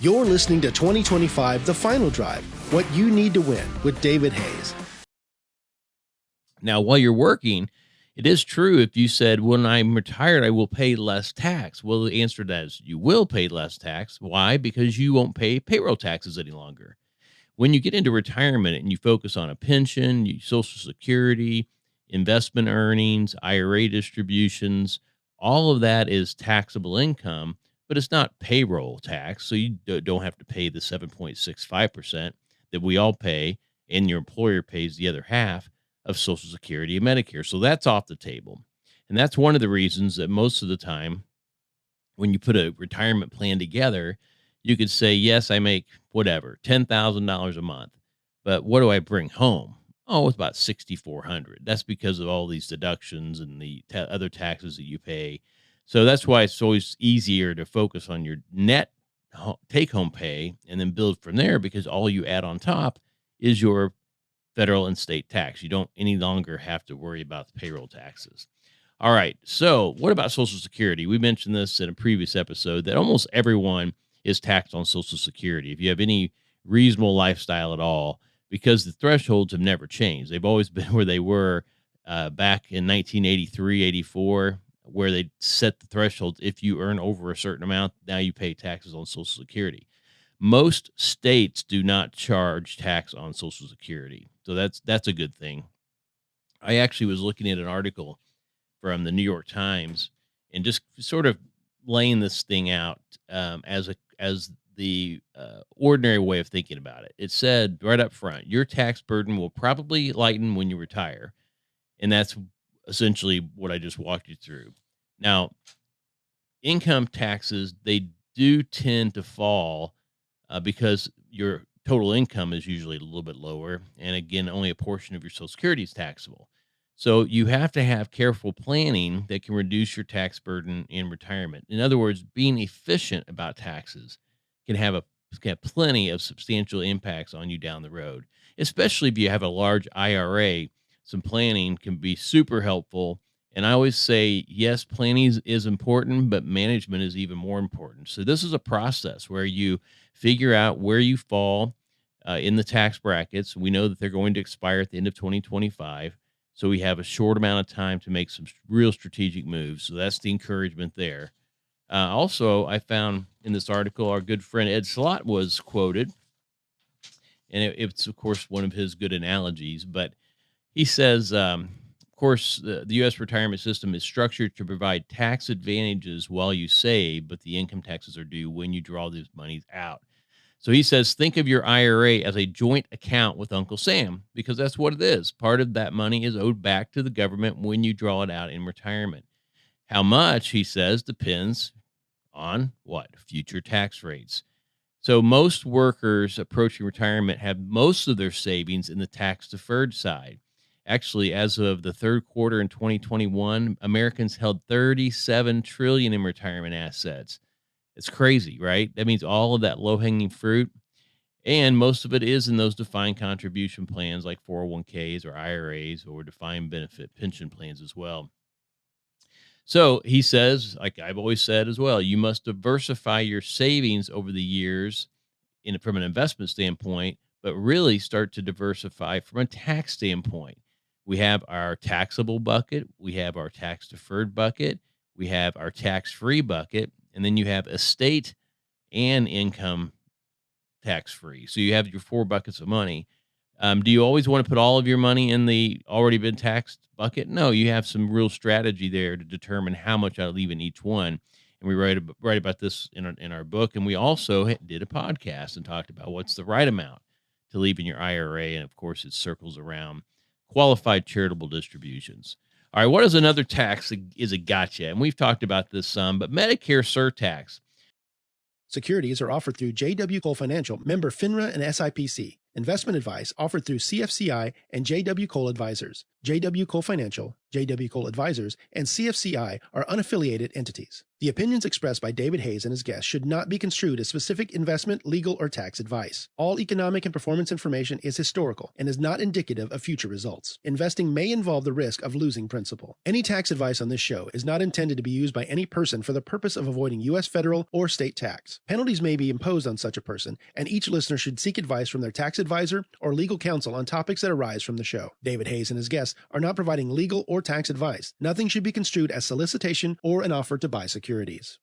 You're listening to 2025 The Final Drive, What You Need to Win with David Hayes. Now, while you're working, it is true if you said, when I'm retired, I will pay less tax. Well, the answer to that is you will pay less tax. Why? Because you won't pay payroll taxes any longer. When you get into retirement and you focus on a pension, Social Security, investment earnings, IRA distributions, all of that is taxable income, but it's not payroll tax. So you don't have to pay the 7.65% that we all pay, and your employer pays the other half of Social Security and Medicare. So that's off the table. And that's one of the reasons that most of the time when you put a retirement plan together, you could say, yes, I make whatever, $10,000 a month, but what do I bring home? Oh, it's about 6,400. That's because of all these deductions and the other taxes that you pay. So that's why it's always easier to focus on your net take-home pay and then build from there, because all you add on top is your federal and state tax. You don't any longer have to worry about the payroll taxes. All right. So what about Social Security? We mentioned this in a previous episode that almost everyone is taxed on Social Security if you have any reasonable lifestyle at all, because the thresholds have never changed. They've always been where they were back in 1983, 84, where they set the thresholds. If you earn over a certain amount, now you pay taxes on Social Security. Most states do not charge tax on Social Security. So that's a good thing. I actually was looking at an article from the New York Times and just sort of laying this thing out as the ordinary way of thinking about it. It said right up front, your tax burden will probably lighten when you retire. And that's essentially what I just walked you through. Now, income taxes, they do tend to fall because your total income is usually a little bit lower. And again, only a portion of your Social Security is taxable. So you have to have careful planning that can reduce your tax burden in retirement. In other words, being efficient about taxes can have plenty of substantial impacts on you down the road, especially if you have a large IRA. Some planning can be super helpful. And I always say, yes, planning is important, but management is even more important. So this is a process where you figure out where you fall in the tax brackets. We know that they're going to expire at the end of 2025. So we have a short amount of time to make some real strategic moves. So that's the encouragement there. Also, I found in this article, our good friend Ed Slott was quoted. And it's, of course, one of his good analogies. But he says, of course, the U.S. retirement system is structured to provide tax advantages while you save, but the income taxes are due when you draw these monies out. So he says, think of your IRA as a joint account with Uncle Sam, because that's what it is. Part of that money is owed back to the government when you draw it out in retirement. How much, he says, depends on what? Future tax rates. So most workers approaching retirement have most of their savings in the tax deferred side. Actually, as of the third quarter in 2021, Americans held $37 trillion in retirement assets. It's crazy, right? That means all of that low-hanging fruit, and most of it is in those defined contribution plans like 401ks or IRAs or defined benefit pension plans as well. So he says, like I've always said as well, you must diversify your savings over the years from an investment standpoint, but really start to diversify from a tax standpoint. We have our taxable bucket, we have our tax deferred bucket, we have our tax-free bucket, and then you have estate and income tax-free. So you have your 4 buckets of money. Do you always want to put all of your money in the already been taxed bucket? No, you have some real strategy there to determine how much I leave in each one. And we write about this in our book. And we also did a podcast and talked about what's the right amount to leave in your IRA. And of course, it circles around qualified charitable distributions. All right, what is another tax that is a gotcha? And we've talked about this some, but Medicare surtax. Securities are offered through J.W. Cole Financial, member FINRA and SIPC. Investment advice offered through CFCI and J.W. Cole Advisors. J.W. Cole Financial, J.W. Cole Advisors, and CFCI are unaffiliated entities. The opinions expressed by David Hayes and his guests should not be construed as specific investment, legal, or tax advice. All economic and performance information is historical and is not indicative of future results. Investing may involve the risk of losing principal. Any tax advice on this show is not intended to be used by any person for the purpose of avoiding U.S. federal or state tax. Penalties may be imposed on such a person, and each listener should seek advice from their tax advisor or legal counsel on topics that arise from the show. David Hayes and his guests are not providing legal or tax advice. Nothing should be construed as solicitation or an offer to buy securities.